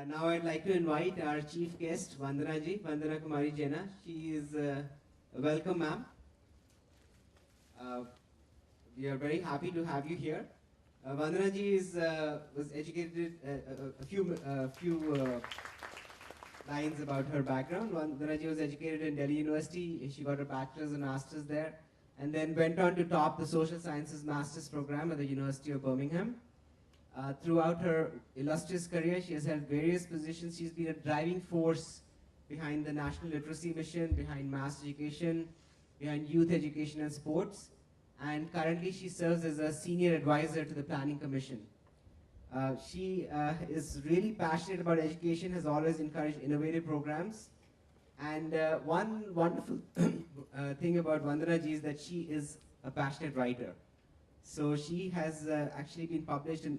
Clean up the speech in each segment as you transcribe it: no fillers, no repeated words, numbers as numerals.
Now I'd like to invite our chief guest, Vandana ji, Vandana Kumari Jaina. She is welcome, ma'am. Uh, we are very happy to have you here. Vandana ji was educated a few lines about her background. Vandana ji was educated in Delhi University. She got her bachelor's and master's there, and then went on to top the social sciences master's program at the University of Birmingham. Throughout her illustrious career, she has held various positions. She's been a driving force behind the National Literacy Mission, behind mass education, behind youth education and sports. And currently she serves as a senior advisor to the Planning Commission. She is really passionate about education, has always encouraged innovative programs. And one wonderful thing about Vandana ji is that she is a passionate writer. So she has actually been published in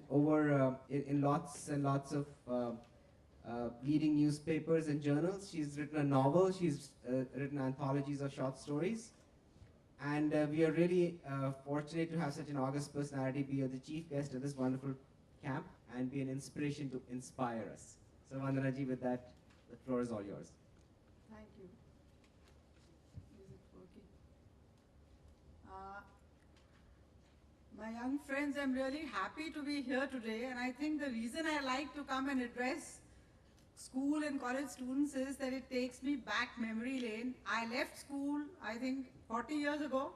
in lots and lots of leading newspapers and journals. She's written a novel. She's written anthologies of short stories. And we are really fortunate to have such an august personality be the chief guest of this wonderful camp and be an inspiration to inspire us. So Vandana ji, with that, the floor is all yours. Thank you. Is it working? My young friends, I'm really happy to be here today, and I think the reason I like to come and address school and college students is that it takes me back memory lane. I left school, I think, 40 years ago,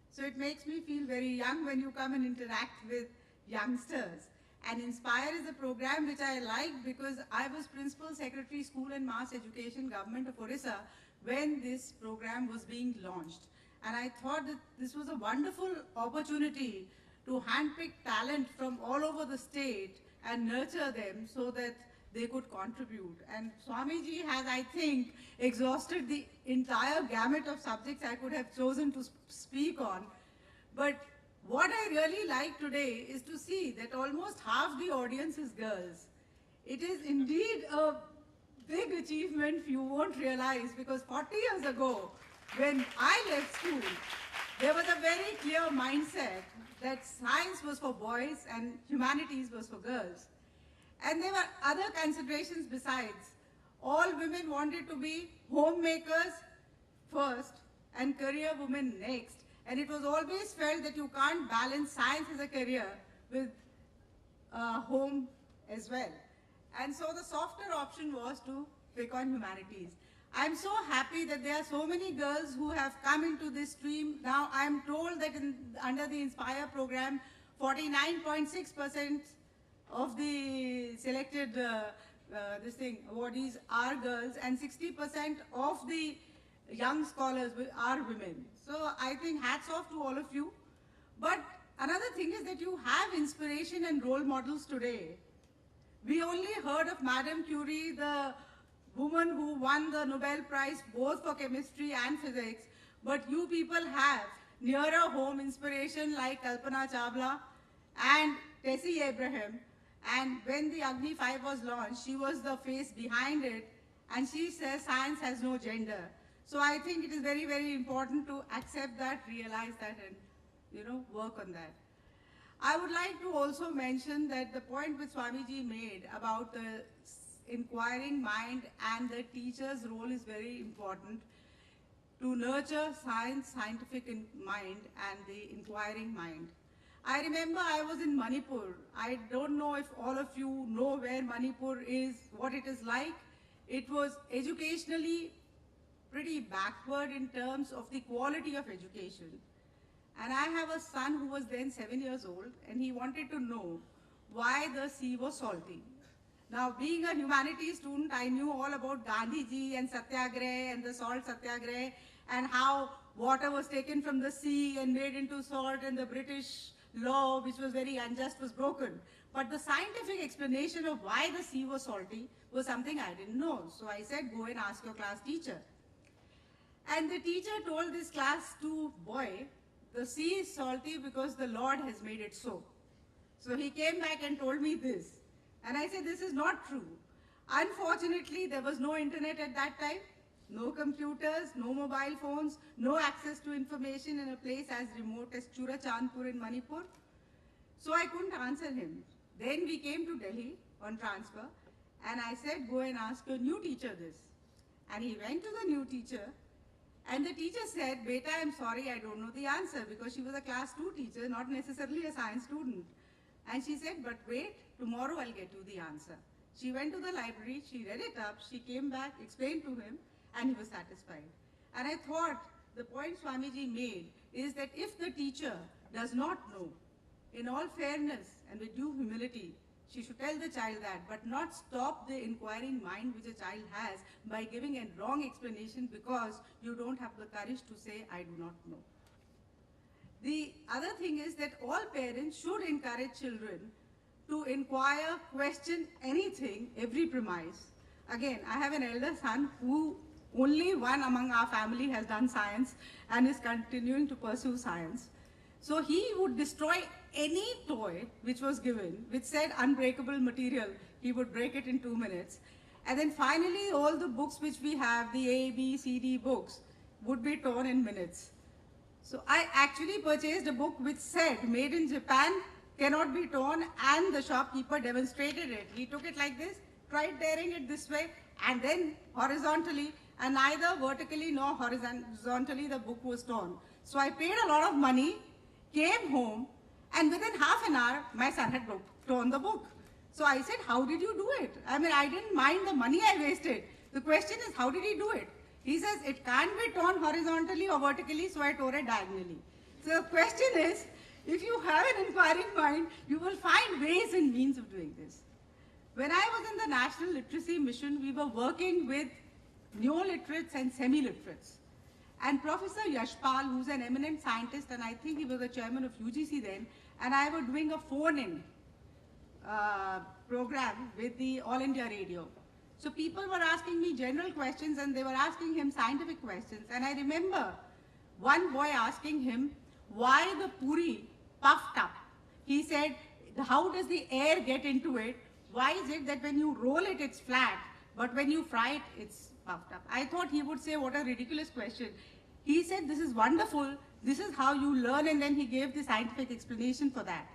so it makes me feel very young when you come and interact with youngsters. And Inspire is a program which I like because I was Principal Secretary, School and Mass Education, Government of Orissa, when this program was being launched. And I thought that this was a wonderful opportunity to handpick talent from all over the state and nurture them so that they could contribute. And Swamiji has, I think, exhausted the entire gamut of subjects I could have chosen to speak on. But what I really like today is to see that almost half the audience is girls. It is indeed a big achievement you won't realize, because 40 years ago, when I left school, there was a very clear mindset that science was for boys and humanities was for girls. And there were other considerations besides. All women wanted to be homemakers first and career women next. And it was always felt that you can't balance science as a career with home as well. And so the softer option was to pick on humanities. I'm so happy that there are so many girls who have come into this stream. Now I'm told that under the Inspire program, 49.6% of the selected awardees are girls, and 60% of the young scholars are women. So I think hats off to all of you. But another thing is that you have inspiration and role models today. We only heard of Madame Curie, the woman who won the Nobel Prize both for chemistry and physics, but you people have nearer home inspiration like Kalpana Chawla and Tessie Abraham. And when the Agni 5 was launched, she was the face behind it, and she says science has no gender. So I think it is very, very important to accept that, realize that, and work on that. I would like to also mention that the point which Swamiji made about the inquiring mind and the teacher's role is very important to nurture scientific mind and the inquiring mind. I remember I was in Manipur. I don't know if all of you know where Manipur is, what it is like. It was educationally pretty backward in terms of the quality of education. And I have a son who was then 7 years old, and he wanted to know why the sea was salty. Now, being a humanities student, I knew all about Gandhiji and Satyagraha and the salt Satyagraha and how water was taken from the sea and made into salt, and the British law, which was very unjust, was broken. But the scientific explanation of why the sea was salty was something I didn't know. So I said, go and ask your class teacher. And the teacher told this class 2 boy, the sea is salty because the Lord has made it so. So he came back and told me this. And I said, this is not true. Unfortunately, there was no internet at that time, no computers, no mobile phones, no access to information in a place as remote as Churachandpur in Manipur. So I couldn't answer him. Then we came to Delhi on transfer, And I said, go and ask your new teacher this. And he went to the new teacher, and the teacher said, Beta, I'm sorry, I don't know the answer, because she was a class 2 teacher, not necessarily a science student. And she said, but wait, tomorrow I'll get you the answer. She went to the library, she read it up, she came back, explained to him, and he was satisfied. And I thought the point Swamiji made is that if the teacher does not know, in all fairness and with due humility, she should tell the child that, but not stop the inquiring mind which a child has by giving a wrong explanation because you don't have the courage to say, I do not know. The other thing is that all parents should encourage children to inquire, question anything, every premise. Again, I have an elder son who only one among our family has done science and is continuing to pursue science. So he would destroy any toy which was given, which said unbreakable material, he would break it in 2 minutes. And then finally, all the books which we have, the A, B, C, D books, would be torn in minutes. So I actually purchased a book which said, made in Japan, cannot be torn, and the shopkeeper demonstrated it. He took it like this, tried tearing it this way, and then horizontally, and neither vertically nor horizontally the book was torn. So I paid a lot of money, came home, and within half an hour, my son had torn the book. So I said, how did you do it? I mean, I didn't mind the money I wasted. The question is, how did he do it? He says, it can't be torn horizontally or vertically, so I tore it diagonally. So the question is, if you have an inquiring mind, you will find ways and means of doing this. When I was in the National Literacy Mission, we were working with neoliterates and semi-literates. And Professor Yashpal, who's an eminent scientist, and I think he was the chairman of UGC then, and I were doing a phone-in program with the All India Radio. So people were asking me general questions and they were asking him scientific questions. And I remember one boy asking him, why the puri puffed up? He said, how does the air get into it? Why is it that when you roll it, it's flat, but when you fry it, it's puffed up? I thought he would say, what a ridiculous question. He said, this is wonderful. This is how you learn, and then he gave the scientific explanation for that.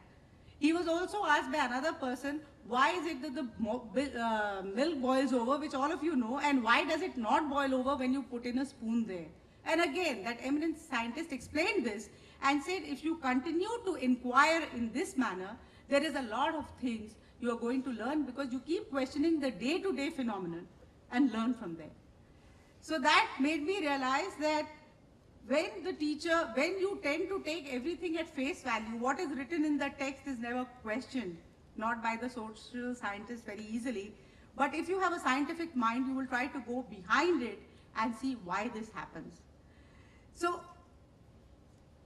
He was also asked by another person, why is it that the milk boils over, which all of you know, and why does it not boil over when you put in a spoon there? And again, that eminent scientist explained this and said, if you continue to inquire in this manner, there is a lot of things you are going to learn because you keep questioning the day-to-day phenomenon and learn from there. So that made me realize that when you tend to take everything at face value, what is written in the text is never questioned, not by the social scientists very easily. But if you have a scientific mind, you will try to go behind it and see why this happens. So,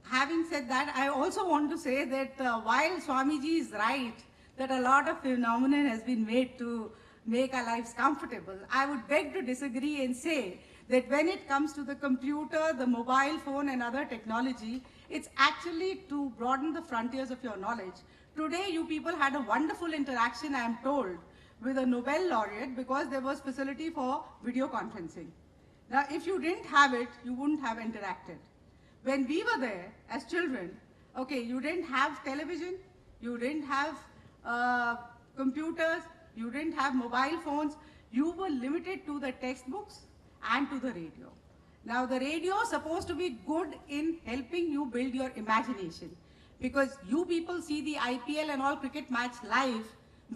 having said that, I also want to say that while Swamiji is right, that a lot of phenomenon has been made to make our lives comfortable, I would beg to disagree and say that when it comes to the computer, the mobile phone and other technology, it's actually to broaden the frontiers of your knowledge. Today, you people had a wonderful interaction, I am told, with a Nobel laureate because there was facility for video conferencing. Now, if you didn't have it, you wouldn't have interacted. When we were there as children, okay, you didn't have television, you didn't have computers, you didn't have mobile phones, you were limited to the textbooks and to the radio. Now the radio is supposed to be good in helping you build your imagination because you people see the IPL and all cricket match live.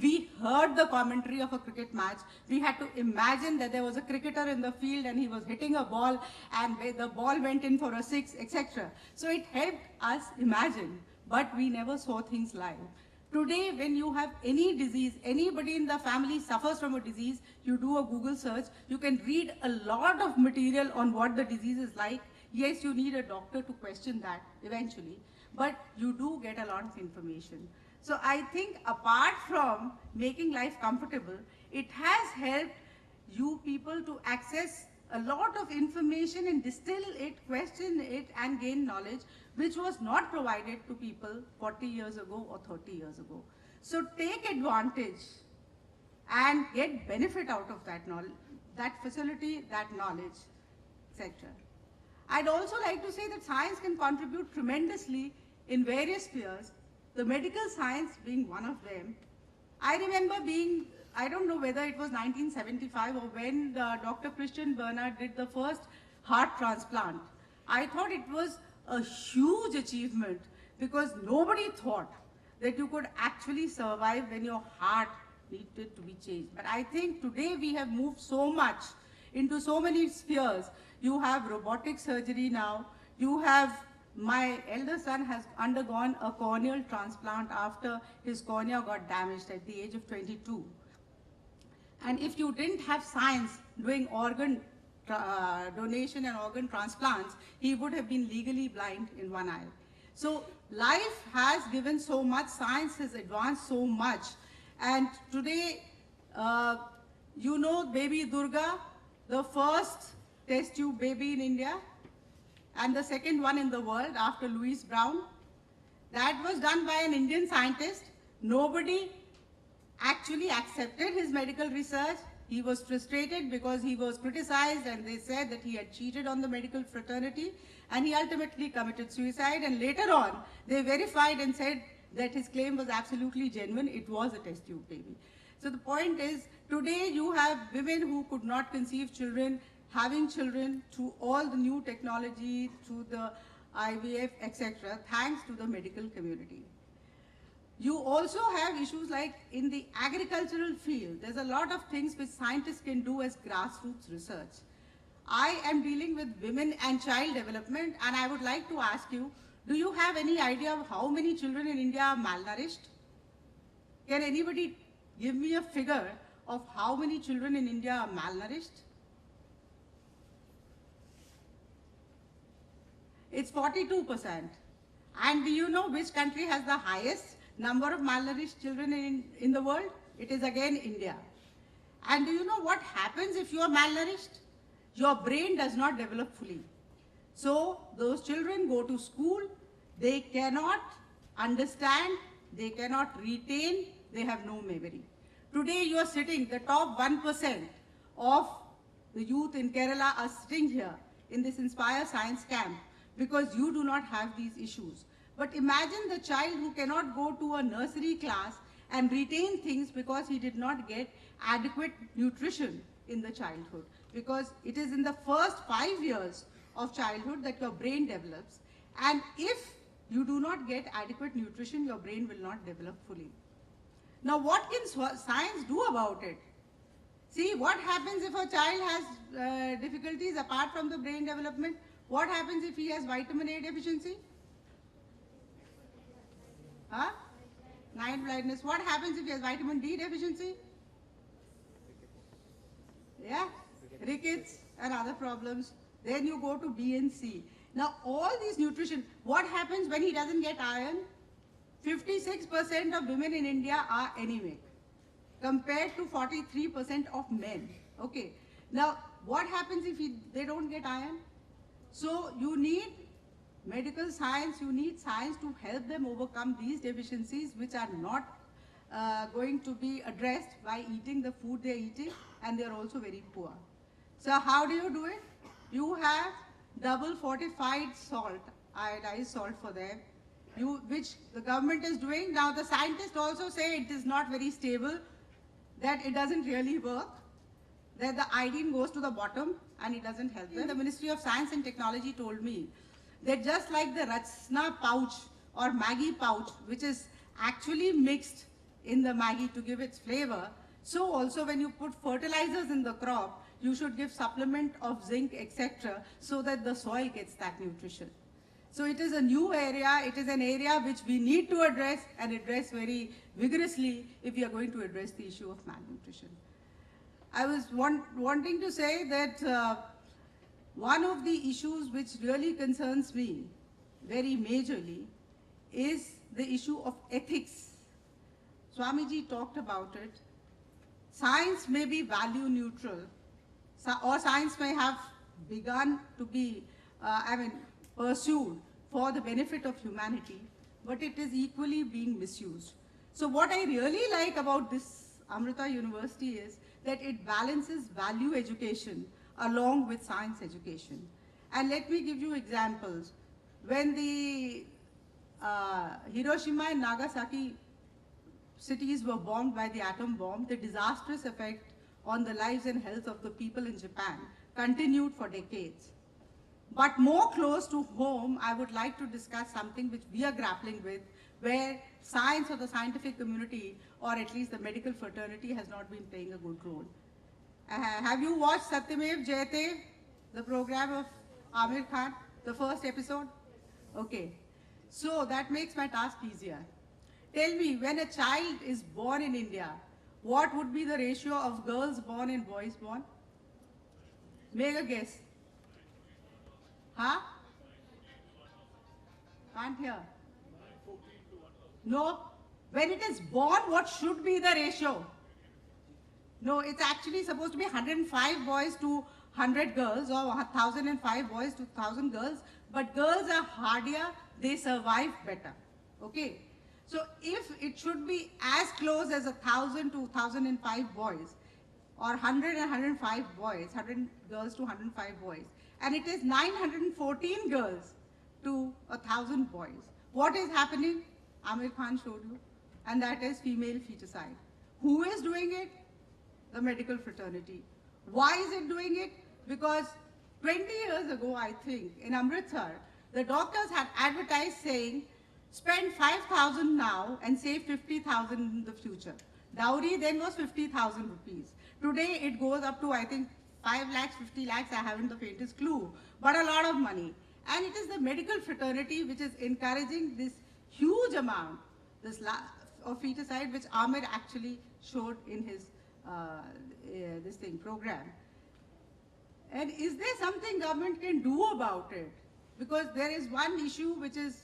We heard the commentary of a cricket match. We had to imagine that there was a cricketer in the field and he was hitting a ball and the ball went in for a 6, etc. So it helped us imagine, but we never saw things live. Today, when you have any disease, anybody in the family suffers from a disease, you do a Google search, you can read a lot of material on what the disease is like. Yes, you need a doctor to question that eventually, but you do get a lot of information. So I think apart from making life comfortable, it has helped you people to access a lot of information and distill it, question it, and gain knowledge, which was not provided to people 40 years ago or 30 years ago. So take advantage and get benefit out of that knowledge, that facility, that knowledge, etc. I'd also like to say that science can contribute tremendously in various spheres, the medical science being one of them. I remember being I don't know whether it was 1975 or when Dr. Christian Bernard did the first heart transplant. I thought it was a huge achievement because nobody thought that you could actually survive when your heart needed to be changed. But I think today we have moved so much into so many spheres. You have robotic surgery now. You have, my elder son has undergone a corneal transplant after his cornea got damaged at the age of 22. And if you didn't have science doing organ donation and organ transplants, he would have been legally blind in one eye. So life has given so much, science has advanced so much. And today, you know baby Durga, the first test tube baby in India, and the second one in the world after Louis Brown. That was done by an Indian scientist. Nobody actually accepted his medical research. He was frustrated because he was criticized and they said that he had cheated on the medical fraternity, and he ultimately committed suicide, and later on they verified and said that his claim was absolutely genuine. It was a test tube baby. So the point is, today you have women who could not conceive children having children through all the new technology, through the IVF, etc., thanks to the medical community. You also have issues like in the agricultural field. There's a lot of things which scientists can do as grassroots research. I am dealing with women and child development, and I would like to ask you, do you have any idea of how many children in India are malnourished? Can anybody give me a figure of how many children in India are malnourished? It's 42%. And do you know which country has the highest number of malnourished children in the world? It is again India. And do you know what happens if you are malnourished? Your brain does not develop fully. So those children go to school, they cannot understand, they cannot retain, they have no memory. Today you are sitting, the top 1% of the youth in Kerala are sitting here in this Inspire Science Camp because you do not have these issues. But imagine the child who cannot go to a nursery class and retain things because he did not get adequate nutrition in the childhood. Because it is in the first 5 years of childhood that your brain develops. And if you do not get adequate nutrition, your brain will not develop fully. Now what can science do about it? See, what happens if a child has difficulties apart from the brain development? What happens if he has vitamin A deficiency? Huh? Night blindness. What happens if he has vitamin D deficiency? Yeah, rickets and other problems. Then you go to B and C. Now all these nutrition, what happens when he doesn't get iron? 56% of women in India are anemic compared to 43% of men. Okay. Now what happens if they don't get iron? So you need medical science, you need science to help them overcome these deficiencies which are not going to be addressed by eating the food they're eating, and they're also very poor. So how do you do it? You have double fortified salt, iodized salt for them, which the government is doing. Now the scientists also say it is not very stable, that it doesn't really work, that the iodine goes to the bottom and it doesn't help them. The Ministry of Science and Technology told me that just like the Rachna pouch or Maggi pouch, which is actually mixed in the Maggi to give its flavor, so also when you put fertilizers in the crop, you should give supplement of zinc, etc., so that the soil gets that nutrition. So it is a new area, it is an area which we need to address and address very vigorously if we are going to address the issue of malnutrition. I was wanting to say that one of the issues which really concerns me very majorly is the issue of ethics. Swamiji talked about it. Science may be value neutral, or science may have begun to be pursued for the benefit of humanity, but it is equally being misused. So what I really like about this Amrita University is that it balances value education along with science education. And let me give you examples. When the Hiroshima and Nagasaki cities were bombed by the atom bomb, the disastrous effect on the lives and health of the people in Japan continued for decades. But more close to home, I would like to discuss something which we are grappling with, where science or the scientific community, or at least the medical fraternity, has not been playing a good role. Have you watched Satyamev Jayate, the program of Amir Khan, the first episode? Okay. So that makes my task easier. Tell me, when a child is born in India, what would be the ratio of girls born and boys born? Make a guess. Huh? Can't hear. No. When it is born, what should be the ratio? No, it's actually supposed to be 105 boys to 100 girls, or 1005 boys to 1000 girls. But girls are hardier, they survive better. Okay? So if it should be as close as 1000 to 1005 boys, or 100 and 105 boys, 100 girls to 105 boys, and it is 914 girls to 1000 boys, what is happening? Amir Khan showed you, and that is female feticide. Who is doing it? The medical fraternity. Why is it doing it? Because 20 years ago, I think, in Amritsar, the doctors had advertised saying, spend 5,000 now and save 50,000 in the future. Dowry then was 50,000 rupees. Today it goes up to, I think, 5 lakhs, 50 lakhs, I haven't the faintest clue, but a lot of money. And it is the medical fraternity which is encouraging this huge amount of feticide, which Amir actually showed in his program. And is there something government can do about it? Because there is one issue which is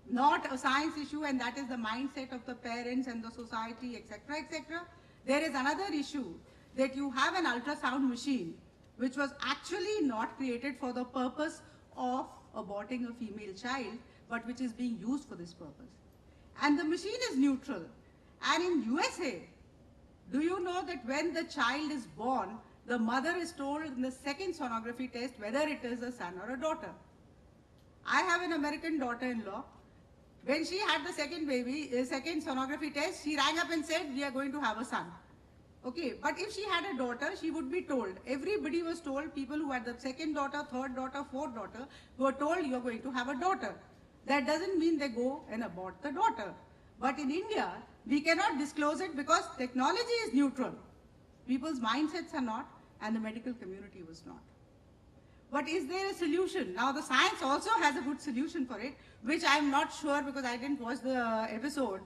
not a science issue, and that is the mindset of the parents and the society, etc., etc. There is another issue, that you have an ultrasound machine which was actually not created for the purpose of aborting a female child, but which is being used for this purpose. And the machine is neutral. And in USA, do you know that when the child is born, the mother is told in the second sonography test whether it is a son or a daughter? I have an American daughter-in-law. When she had the second sonography test, she rang up and said, we are going to have a son. Okay, but if she had a daughter, she would be told. Everybody was told, people who had the second daughter, third daughter, fourth daughter, were told you are going to have a daughter. That doesn't mean they go and abort the daughter. But in India, we cannot disclose it because technology is neutral. People's mindsets are not, and the medical community was not. But is there a solution? Now the science also has a good solution for it, which I'm not sure because I didn't watch the episode,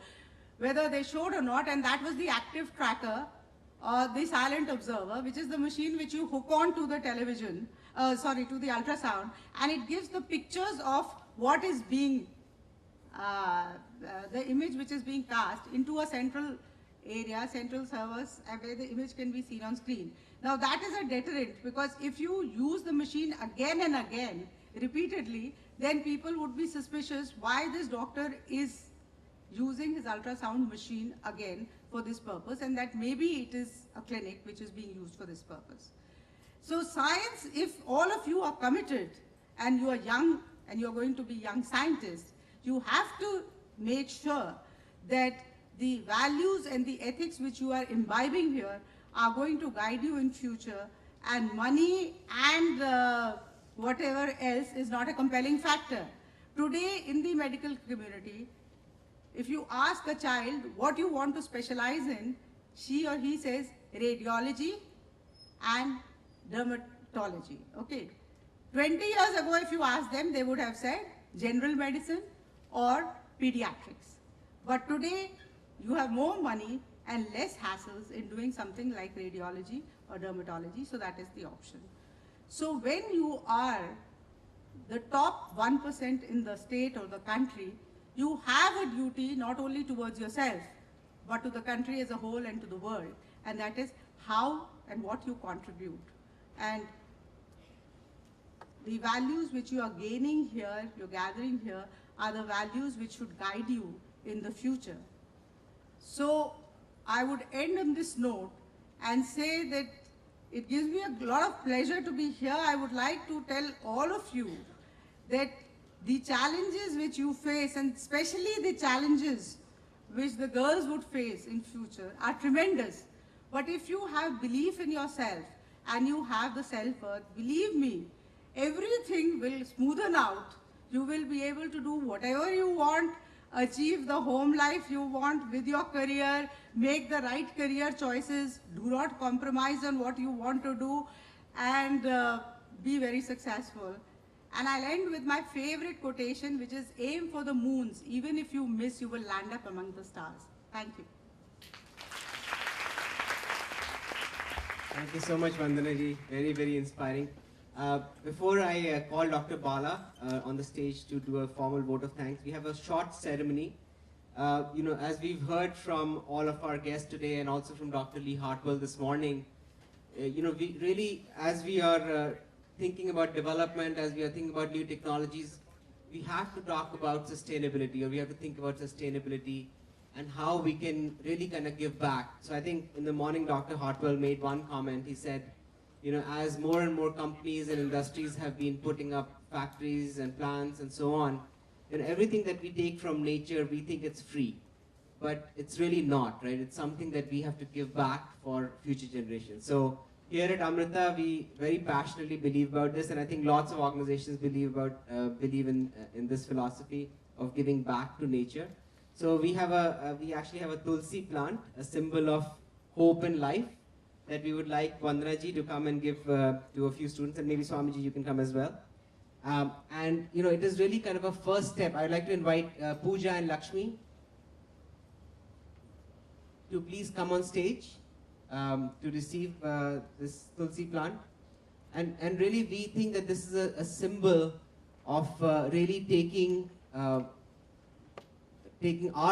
whether they showed or not, and that was the active tracker, or the silent observer, which is the machine which you hook on to the television, to the ultrasound, and it gives the pictures of what is being, the image which is being cast into a central area, central servers, where the image can be seen on screen. Now that is a deterrent, because if you use the machine again and again, repeatedly, then people would be suspicious why this doctor is using his ultrasound machine again for this purpose, and that maybe it is a clinic which is being used for this purpose. So science, if all of you are committed and you are young and you are going to be young scientists, you have to make sure that the values and the ethics which you are imbibing here are going to guide you in future, and money and whatever else is not a compelling factor. Today in the medical community, if you ask a child what you want to specialize in, she or he says radiology and dermatology. Okay. 20 years ago, if you asked them, they would have said general medicine or pediatrics. But today, you have more money and less hassles in doing something like radiology or dermatology, so that is the option. So when you are the top 1% in the state or the country, you have a duty not only towards yourself, but to the country as a whole and to the world. And that is how and what you contribute. And the values which you are gaining here, you're gathering here, are the values which should guide you in the future. So I would end on this note and say that it gives me a lot of pleasure to be here. I would like to tell all of you that the challenges which you face, and especially the challenges which the girls would face in future are tremendous. But if you have belief in yourself and you have the self-worth, believe me, everything will smoothen out. You will be able to do whatever you want, achieve the home life you want with your career, make the right career choices, do not compromise on what you want to do, and be very successful. And I'll end with my favorite quotation, which is aim for the moons. Even if you miss, you will land up among the stars. Thank you. Thank you so much, Vandana ji. Very, very inspiring. Before I call Dr. Bala on the stage to do a formal vote of thanks, we have a short ceremony. As we've heard from all of our guests today and also from Dr. Lee Hartwell this morning, we really, as we are thinking about development, as we are thinking about new technologies, we have to talk about sustainability, or we have to think about sustainability and how we can really kind of give back. So I think in the morning, Dr. Hartwell made one comment. He said, as more and more companies and industries have been putting up factories and plants and so on, everything that we take from nature, we think it's free. But it's really not, right? It's something that we have to give back for future generations. So here at Amrita, we very passionately believe about this, and I think lots of organizations believe in this philosophy of giving back to nature. So we actually have a tulsi plant, a symbol of hope and life, that we would like Vandana ji to come and give to a few students, and maybe Swamiji, you can come as well. It is really kind of a first step. I'd like to invite Pooja and Lakshmi to please come on stage to receive this tulsi plant. And really, we think that this is a symbol of really taking our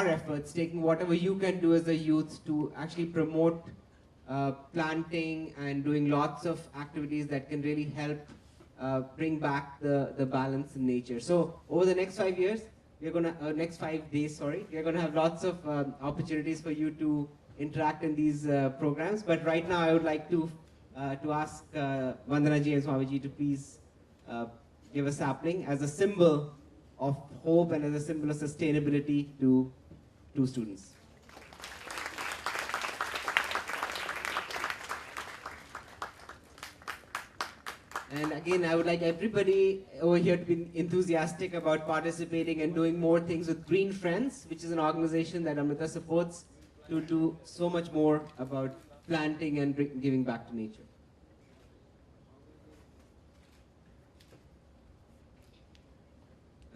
efforts, taking whatever you can do as a youth to actually promote planting and doing lots of activities that can really help bring back the balance in nature. So over the next 5 years, next 5 days, we are gonna have lots of opportunities for you to interact in these programs. But right now, I would like to ask Vandana ji and Swamiji to please give a sapling as a symbol of hope and as a symbol of sustainability to students. And again, I would like everybody over here to be enthusiastic about participating and doing more things with Green Friends, which is an organization that Amrita supports to do so much more about planting and giving back to nature.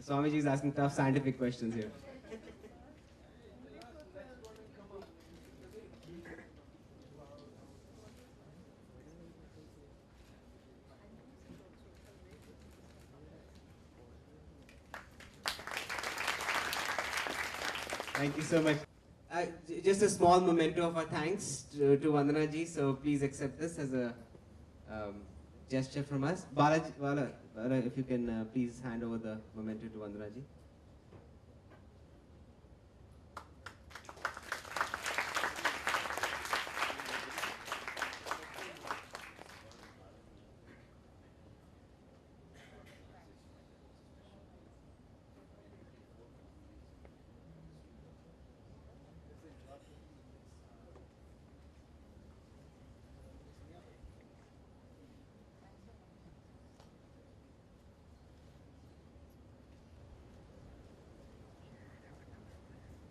Swamiji is asking tough scientific questions here. Thank you so much. Just a small memento of our thanks to Vandana ji. So please accept this as a gesture from us. Bala, if you can please hand over the memento to Vandana ji.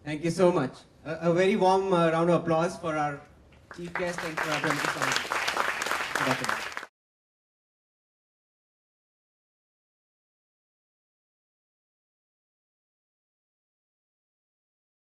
Thank you so much. A very warm round of applause for our chief guest and for our